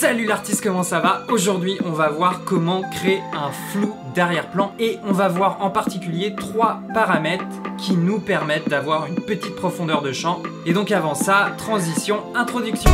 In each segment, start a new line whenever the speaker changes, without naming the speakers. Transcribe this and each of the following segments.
Salut l'artiste, comment ça va? Aujourd'hui, on va voir comment créer un flou d'arrière-plan et on va voir en particulier 3 paramètres qui nous permettent d'avoir une petite profondeur de champ. Et donc avant ça, transition, introduction.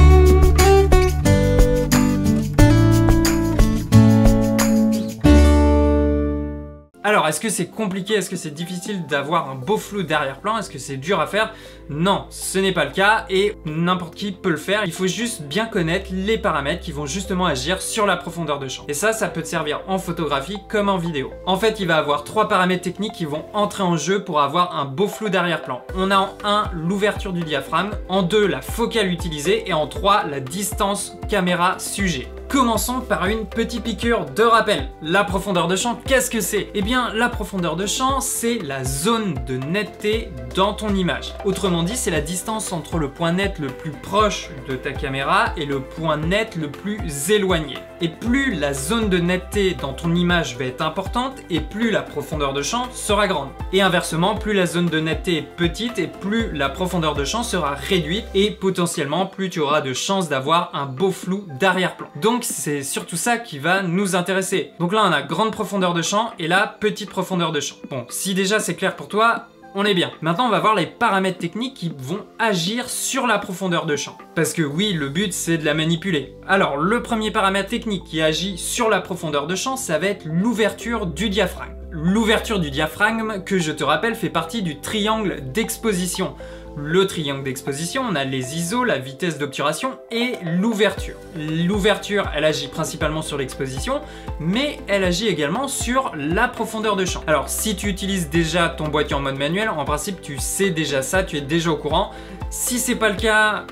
Alors, est-ce que c'est compliqué? Est-ce que c'est difficile d'avoir un beau flou d'arrière-plan? Est-ce que c'est dur à faire? Non, ce n'est pas le cas et n'importe qui peut le faire. Il faut juste bien connaître les paramètres qui vont justement agir sur la profondeur de champ. Et ça peut te servir en photographie comme en vidéo. En fait, il va y avoir 3 paramètres techniques qui vont entrer en jeu pour avoir un beau flou d'arrière-plan. On a en 1 l'ouverture du diaphragme, en 2 la focale utilisée et en 3 la distance caméra-sujet. Commençons par une petite piqûre de rappel. La profondeur de champ, qu'est-ce que c'est? Eh bien, la profondeur de champ, c'est la zone de netteté dans ton image. Autrement dit, c'est la distance entre le point net le plus proche de ta caméra et le point net le plus éloigné. Et plus la zone de netteté dans ton image va être importante et plus la profondeur de champ sera grande. Et inversement, plus la zone de netteté est petite et plus la profondeur de champ sera réduite et potentiellement plus tu auras de chances d'avoir un beau flou d'arrière-plan. Donc c'est surtout ça qui va nous intéresser. Donc là on a grande profondeur de champ et là petite profondeur de champ. Bon, si déjà c'est clair pour toi, on est bien. Maintenant, on va voir les paramètres techniques qui vont agir sur la profondeur de champ. Parce que oui, le but, c'est de la manipuler. Alors, le premier paramètre technique qui agit sur la profondeur de champ, ça va être l'ouverture du diaphragme. L'ouverture du diaphragme, que je te rappelle, fait partie du triangle d'exposition. Le triangle d'exposition, on a les ISO, la vitesse d'obturation et l'ouverture. L'ouverture, elle agit principalement sur l'exposition, mais elle agit également sur la profondeur de champ. Alors, si tu utilises déjà ton boîtier en mode manuel, en principe, tu sais déjà ça, tu es déjà au courant. Si c'est pas le cas,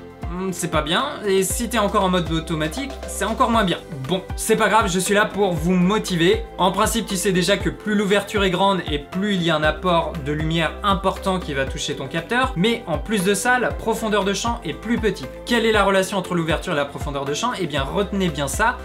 c'est pas bien, et si t'es encore en mode automatique, c'est encore moins bien. Bon, c'est pas grave, je suis là pour vous motiver. En principe, tu sais déjà que plus l'ouverture est grande et plus il y a un apport de lumière important qui va toucher ton capteur, mais en plus de ça, la profondeur de champ est plus petite. Quelle est la relation entre l'ouverture et la profondeur de champ? Eh bien, retenez bien ça.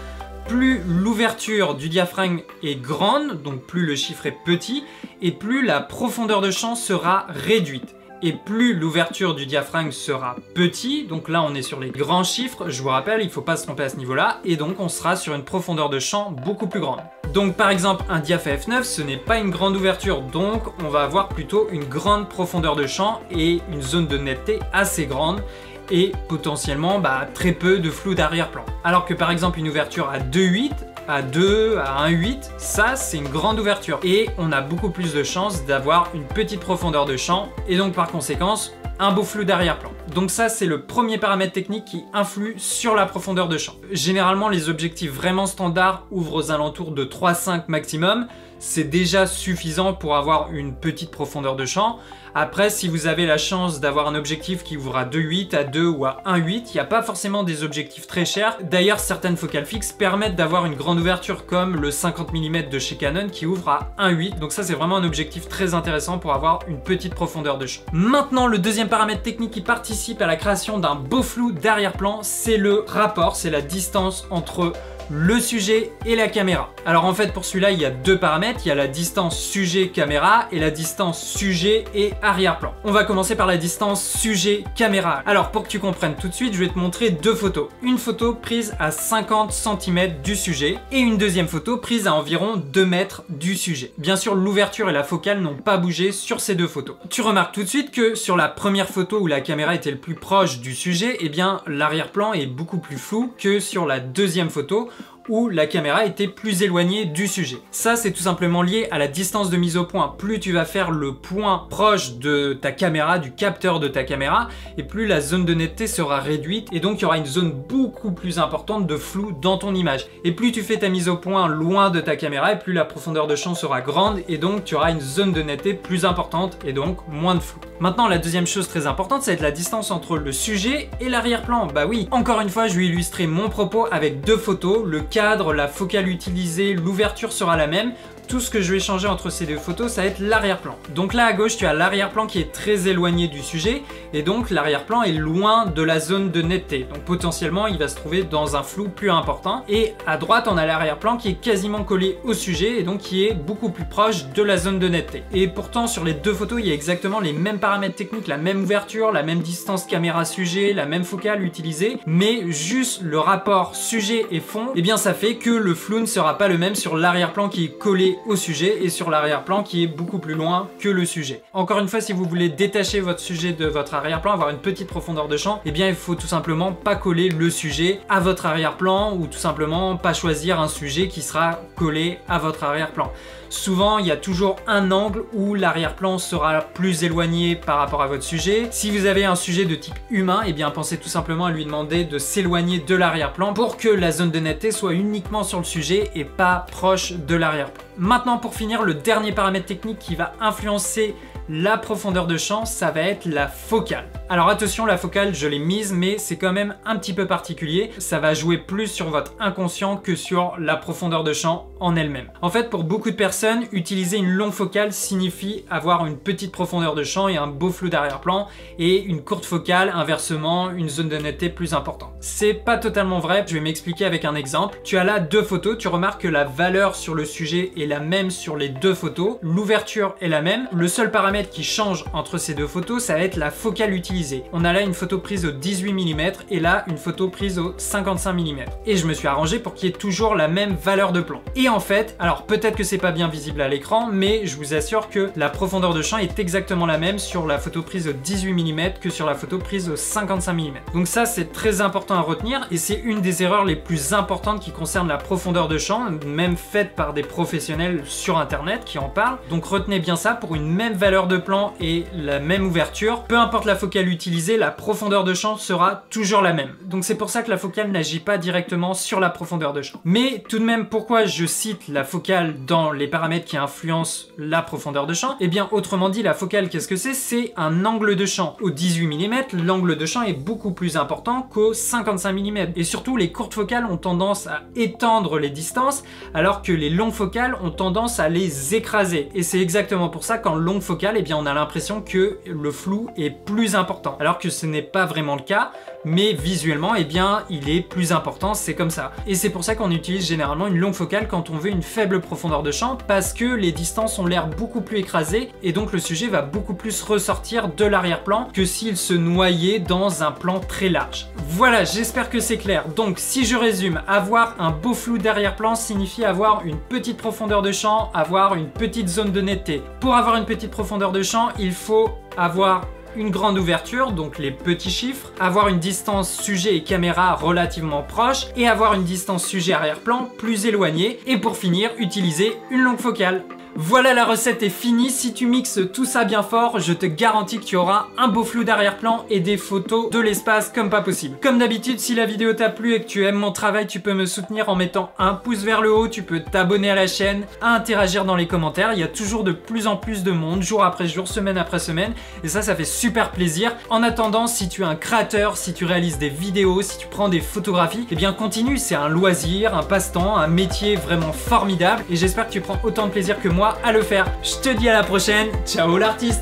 Plus l'ouverture du diaphragme est grande, donc plus le chiffre est petit, et plus la profondeur de champ sera réduite. Et plus l'ouverture du diaphragme sera petit, donc là on est sur les grands chiffres, je vous rappelle, il ne faut pas se tromper à ce niveau-là, et donc on sera sur une profondeur de champ beaucoup plus grande. Donc par exemple, un diaph f9, ce n'est pas une grande ouverture, donc on va avoir plutôt une grande profondeur de champ et une zone de netteté assez grande, et potentiellement très peu de flou d'arrière-plan. Alors que par exemple une ouverture à 2.8, à 2, à 1.8, ça c'est une grande ouverture et on a beaucoup plus de chances d'avoir une petite profondeur de champ et donc par conséquence un beau flou d'arrière-plan. Donc ça c'est le premier paramètre technique qui influe sur la profondeur de champ. Généralement les objectifs vraiment standards ouvrent aux alentours de 3,5 maximum. C'est déjà suffisant pour avoir une petite profondeur de champ. Après, si vous avez la chance d'avoir un objectif qui ouvre à 2.8, à 2 ou à 1.8, il n'y a pas forcément des objectifs très chers. D'ailleurs, certaines focales fixes permettent d'avoir une grande ouverture comme le 50 mm de chez Canon qui ouvre à 1.8. Donc ça, c'est vraiment un objectif très intéressant pour avoir une petite profondeur de champ. Maintenant, le deuxième paramètre technique qui participe à la création d'un beau flou d'arrière-plan, c'est le rapport, c'est la distance entre le sujet et la caméra. Alors en fait pour celui-là il y a 2 paramètres, il y a la distance sujet-caméra et la distance sujet et arrière-plan. On va commencer par la distance sujet-caméra. Alors pour que tu comprennes tout de suite, je vais te montrer 2 photos. Une photo prise à 50 cm du sujet et une deuxième photo prise à environ 2 mètres du sujet. Bien sûr l'ouverture et la focale n'ont pas bougé sur ces 2 photos. Tu remarques tout de suite que sur la première photo où la caméra était le plus proche du sujet, eh bien l'arrière-plan est beaucoup plus flou que sur la deuxième photo où la caméra était plus éloignée du sujet. Ça, c'est tout simplement lié à la distance de mise au point. Plus tu vas faire le point proche de ta caméra, du capteur de ta caméra, et plus la zone de netteté sera réduite, et donc il y aura une zone beaucoup plus importante de flou dans ton image. Et plus tu fais ta mise au point loin de ta caméra, et plus la profondeur de champ sera grande, et donc tu auras une zone de netteté plus importante, et donc moins de flou. Maintenant, la deuxième chose très importante, ça va être la distance entre le sujet et l'arrière-plan. Bah oui, encore une fois, je vais illustrer mon propos avec 2 photos, le cadre, la focale utilisée, l'ouverture sera la même. tout ce que je vais changer entre ces deux photos, ça va être l'arrière-plan. Donc là à gauche, tu as l'arrière-plan qui est très éloigné du sujet et donc l'arrière-plan est loin de la zone de netteté. Donc potentiellement, il va se trouver dans un flou plus important. Et à droite, on a l'arrière-plan qui est quasiment collé au sujet et donc qui est beaucoup plus proche de la zone de netteté. Et pourtant, sur les deux photos, il y a exactement les mêmes paramètres techniques, la même ouverture, la même distance caméra-sujet, la même focale utilisée, mais juste le rapport sujet et fond, eh bien ça fait que le flou ne sera pas le même sur l'arrière-plan qui est collé au sujet et sur l'arrière-plan qui est beaucoup plus loin que le sujet. Encore une fois, si vous voulez détacher votre sujet de votre arrière-plan, avoir une petite profondeur de champ, eh bien il faut tout simplement pas coller le sujet à votre arrière-plan ou tout simplement pas choisir un sujet qui sera collé à votre arrière-plan. Souvent, il y a toujours un angle où l'arrière-plan sera plus éloigné par rapport à votre sujet. Si vous avez un sujet de type humain, eh bien pensez tout simplement à lui demander de s'éloigner de l'arrière-plan pour que la zone de netteté soit uniquement sur le sujet et pas proche de l'arrière-plan. Maintenant, pour finir, le dernier paramètre technique qui va influencer la profondeur de champ, ça va être la focale. Alors attention, la focale, je l'ai mise, mais c'est quand même un petit peu particulier. Ça va jouer plus sur votre inconscient que sur la profondeur de champ en elle-même. En fait, pour beaucoup de personnes, utiliser une longue focale signifie avoir une petite profondeur de champ et un beau flou d'arrière-plan, et une courte focale, inversement, une zone de netteté plus importante. C'est pas totalement vrai, je vais m'expliquer avec un exemple. Tu as là deux photos, tu remarques que la valeur sur le sujet est la même sur les deux photos, l'ouverture est la même, le seul paramètre qui change entre ces deux photos, ça va être la focale utilisée. On a là une photo prise au 18 mm et là une photo prise au 55 mm. Et je me suis arrangé pour qu'il y ait toujours la même valeur de plan. Et en fait, alors peut-être que c'est pas bien visible à l'écran, mais je vous assure que la profondeur de champ est exactement la même sur la photo prise au 18 mm que sur la photo prise au 55 mm. Donc ça, c'est très important à retenir et c'est une des erreurs les plus importantes qui concerne la profondeur de champ, même faite par des professionnels sur internet qui en parlent. Donc retenez bien ça, pour une même valeur de plan et la même ouverture, peu importe la focale utilisée, la profondeur de champ sera toujours la même. Donc c'est pour ça que la focale n'agit pas directement sur la profondeur de champ. Mais tout de même, pourquoi je cite la focale dans les paramètres qui influencent la profondeur de champ? Eh bien autrement dit, la focale, qu'est-ce que c'est? C'est un angle de champ. Au 18 mm, l'angle de champ est beaucoup plus important qu'au 55 mm. Et surtout, les courtes focales ont tendance à étendre les distances, alors que les longues focales ont tendance à les écraser. Et c'est exactement pour ça qu'en longue focale, eh bien on a l'impression que le flou est plus important, alors que ce n'est pas vraiment le cas, mais visuellement, eh bien il est plus important, c'est comme ça. Et c'est pour ça qu'on utilise généralement une longue focale quand on veut une faible profondeur de champ, parce que les distances ont l'air beaucoup plus écrasées, et donc le sujet va beaucoup plus ressortir de l'arrière-plan que s'il se noyait dans un plan très large. Voilà, j'espère que c'est clair. Donc si je résume, avoir un beau flou d'arrière-plan signifie avoir une petite profondeur de champ, avoir une petite zone de netteté. Pour avoir une petite profondeur de champ, il faut avoir une grande ouverture, donc les petits chiffres, avoir une distance sujet et caméra relativement proche et avoir une distance sujet arrière-plan plus éloignée, et pour finir, utiliser une longue focale. Voilà, la recette est finie. Si tu mixes tout ça bien fort, je te garantis que tu auras un beau flou d'arrière-plan et des photos de l'espace comme pas possible. Comme d'habitude, si la vidéo t'a plu et que tu aimes mon travail, tu peux me soutenir en mettant un pouce vers le haut, tu peux t'abonner à la chaîne, à interagir dans les commentaires. Il y a toujours de plus en plus de monde, jour après jour, semaine après semaine, et ça fait super plaisir. En attendant, si tu es un créateur, si tu réalises des vidéos, si tu prends des photographies, eh bien continue, c'est un loisir, un passe-temps, un métier vraiment formidable, et j'espère que tu prends autant de plaisir que moi à le faire. Je te dis à la prochaine, ciao l'artiste.